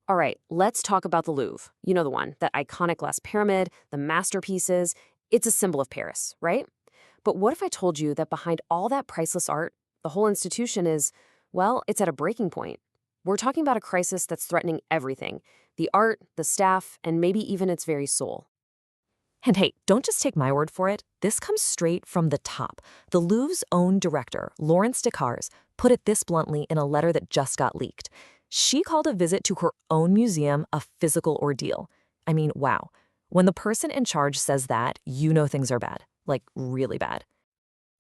All right, let's talk about the Louvre. You know the one, that iconic glass pyramid, the masterpieces. It's a symbol of Paris, right? But what if I told you that behind all that priceless art, the whole institution is, well, it's at a breaking point? We're talking about a crisis that's threatening everything: the art, the staff, and maybe even its very soul. And hey, don't just take my word for it. This comes straight from the top. The Louvre's own director, Lawrence Descartes, put it this bluntly in a letter that just got leaked. She called a visit to her own museum a physical ordeal. I mean, wow. When the person in charge says that, you know things are bad. Like, really bad.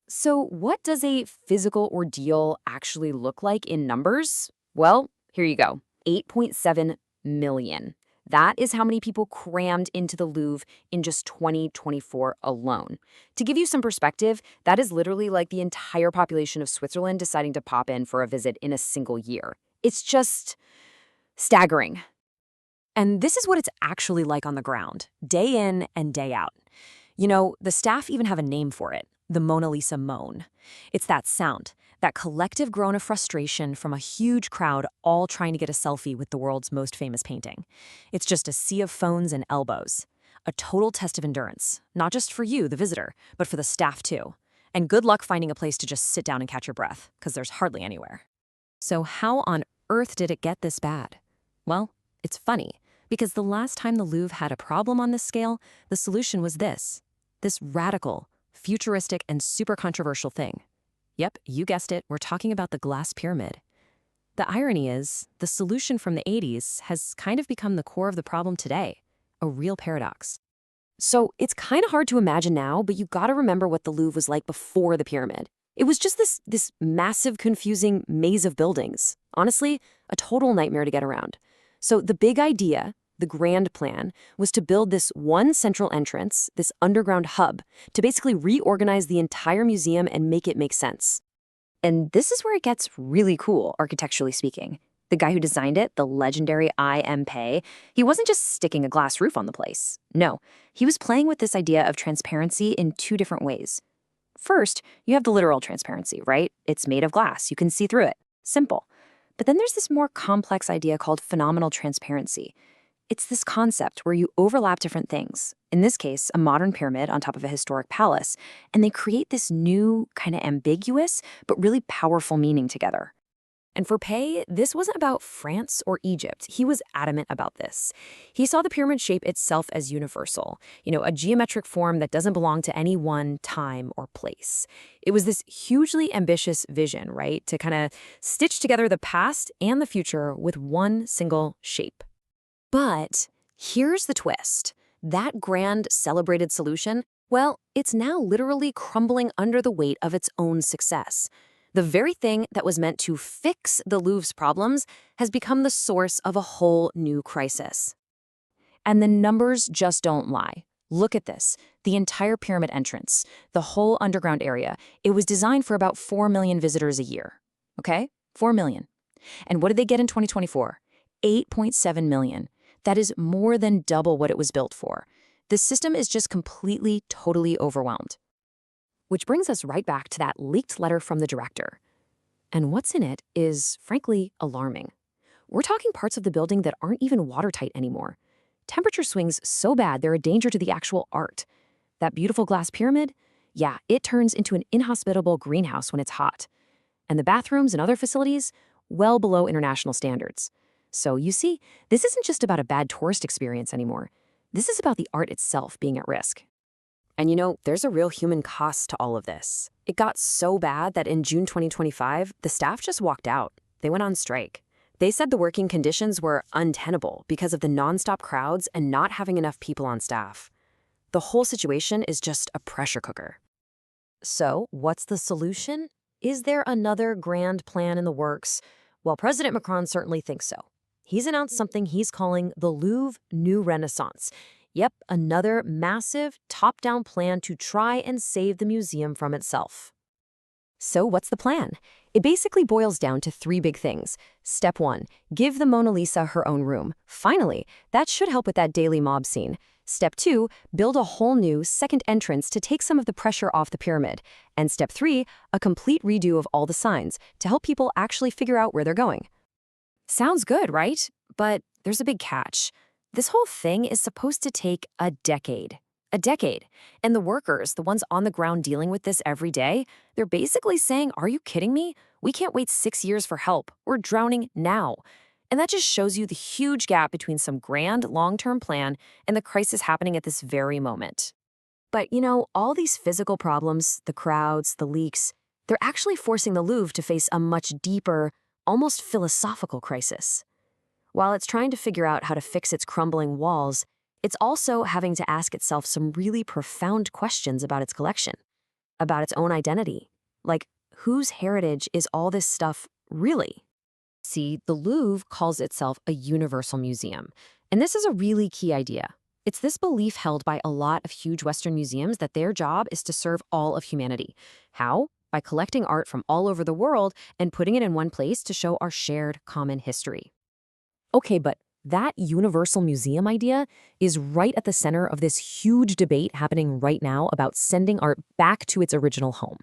So, what does a physical ordeal actually look like in numbers? Well, here you go: 8.7 million. That is how many people crammed into the Louvre in just 2024 alone. To give you some perspective, that is literally like the entire population of Switzerland deciding to pop in for a visit in a single year. It's just staggering. And this is what it's actually like on the ground, day in and day out. You know, the staff even have a name for it: the Mona Lisa moan. It's that sound, that collective groan of frustration from a huge crowd all trying to get a selfie with the world's most famous painting. It's just a sea of phones and elbows. A total test of endurance, not just for you, the visitor, but for the staff too. And good luck finding a place to just sit down and catch your breath, because there's hardly anywhere. So how on earth did it get this bad? Well, it's funny, because the last time the Louvre had a problem on this scale, the solution was this radical, futuristic, and super controversial thing. Yep, you guessed it, we're talking about the glass pyramid. The irony is, the solution from the 80s has kind of become the core of the problem today, a real paradox. So it's kind of hard to imagine now, but you gotta remember what the Louvre was like before the pyramid. It was just this massive, confusing maze of buildings. Honestly, a total nightmare to get around. So the big idea, the grand plan, was to build this one central entrance, this underground hub, to basically reorganize the entire museum and make it make sense. And this is where it gets really cool, architecturally speaking. The guy who designed it, the legendary I.M. Pei, he wasn't just sticking a glass roof on the place. No, he was playing with this idea of transparency in two different ways. First, you have the literal transparency, right? It's made of glass. You can see through it. Simple. But then there's this more complex idea called phenomenal transparency. It's this concept where you overlap different things, in this case, a modern pyramid on top of a historic palace, and they create this new, kind of ambiguous, but really powerful meaning together. And for Pei, this wasn't about France or Egypt. He was adamant about this. He saw the pyramid shape itself as universal, a geometric form that doesn't belong to any one time or place. It was this hugely ambitious vision, right, to kind of stitch together the past and the future with one single shape. But here's the twist. That grand, celebrated solution, well, it's now literally crumbling under the weight of its own success. The very thing that was meant to fix the Louvre's problems has become the source of a whole new crisis. And the numbers just don't lie. Look at this. The entire pyramid entrance, the whole underground area, it was designed for about 4 million visitors a year. Okay? 4 million. And what did they get in 2024? 8.7 million. That is more than double what it was built for. The system is just completely, totally overwhelmed. Which brings us right back to that leaked letter from the director. And what's in it is, frankly, alarming. We're talking parts of the building that aren't even watertight anymore. Temperature swings so bad they're a danger to the actual art. That beautiful glass pyramid? Yeah, it turns into an inhospitable greenhouse when it's hot. And the bathrooms and other facilities? Well below international standards. So you see, this isn't just about a bad tourist experience anymore. This is about the art itself being at risk. And there's a real human cost to all of this. It got so bad that in June 2025, the staff just walked out. They went on strike. They said the working conditions were untenable because of the nonstop crowds and not having enough people on staff. The whole situation is just a pressure cooker. So, what's the solution? Is there another grand plan in the works? Well, President Macron certainly thinks so. He's announced something he's calling the Louvre New Renaissance. Yep, another massive, top-down plan to try and save the museum from itself. So what's the plan? It basically boils down to 3 big things. Step 1, give the Mona Lisa her own room. Finally, that should help with that daily mob scene. Step 2, build a whole new second entrance to take some of the pressure off the pyramid. And step 3, a complete redo of all the signs to help people actually figure out where they're going. Sounds good, right? But there's a big catch. This whole thing is supposed to take a decade. A decade. And the workers, the ones on the ground dealing with this every day, they're basically saying, are you kidding me? We can't wait 6 years for help. We're drowning now. And that just shows you the huge gap between some grand long-term plan and the crisis happening at this very moment. But, all these physical problems, the crowds, the leaks, they're actually forcing the Louvre to face a much deeper, almost philosophical crisis. While it's trying to figure out how to fix its crumbling walls, it's also having to ask itself some really profound questions about its collection, about its own identity. Like, whose heritage is all this stuff really? See, the Louvre calls itself a universal museum, and this is a really key idea. It's this belief held by a lot of huge Western museums that their job is to serve all of humanity. How? By collecting art from all over the world and putting it in one place to show our shared common history. Okay, but that universal museum idea is right at the center of this huge debate happening right now about sending art back to its original home.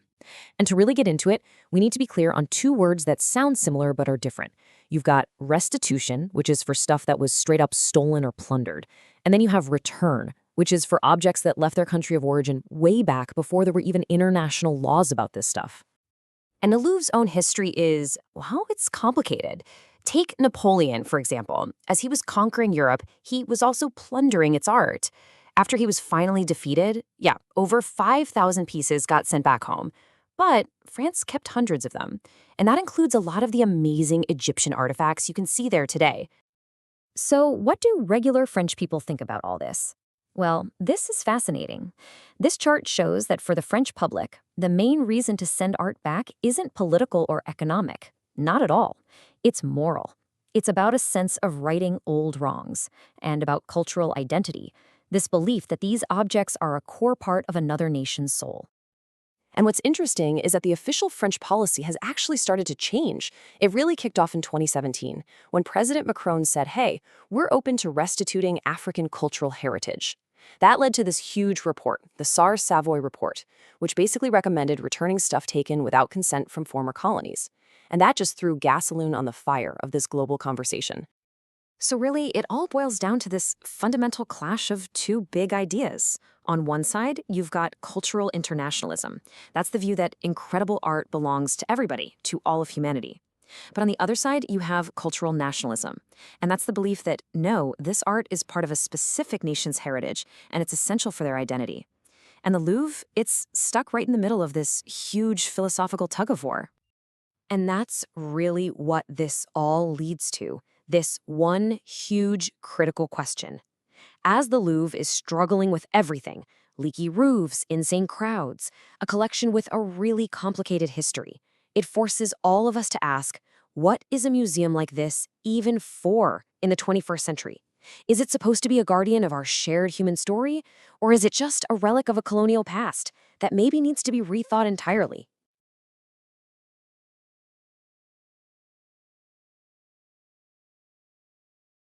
And to really get into it, we need to be clear on two words that sound similar but are different. You've got restitution, which is for stuff that was straight up stolen or plundered. And then you have return, which is for objects that left their country of origin way back before there were even international laws about this stuff. And the Louvre's own history is, well, it's complicated. Take Napoleon, for example. As he was conquering Europe, he was also plundering its art. After he was finally defeated, over 5,000 pieces got sent back home. But France kept hundreds of them, and that includes a lot of the amazing Egyptian artifacts you can see there today. So what do regular French people think about all this? Well, this is fascinating. This chart shows that for the French public, the main reason to send art back isn't political or economic. Not at all. It's moral. It's about a sense of righting old wrongs and about cultural identity, this belief that these objects are a core part of another nation's soul. And what's interesting is that the official French policy has actually started to change. It really kicked off in 2017, when President Macron said, hey, we're open to restituting African cultural heritage. That led to this huge report, the Sars-Savoy report, which basically recommended returning stuff taken without consent from former colonies. And that just threw gasoline on the fire of this global conversation. So really, it all boils down to this fundamental clash of two big ideas. On one side, you've got cultural internationalism. That's the view that incredible art belongs to everybody, to all of humanity. But on the other side, you have cultural nationalism. And that's the belief that, no, this art is part of a specific nation's heritage, and it's essential for their identity. And the Louvre, it's stuck right in the middle of this huge philosophical tug-of-war. And that's really what this all leads to. This one huge critical question. As the Louvre is struggling with everything, leaky roofs, insane crowds, a collection with a really complicated history, it forces all of us to ask, what is a museum like this even for in the 21st century? Is it supposed to be a guardian of our shared human story? Or is it just a relic of a colonial past that maybe needs to be rethought entirely?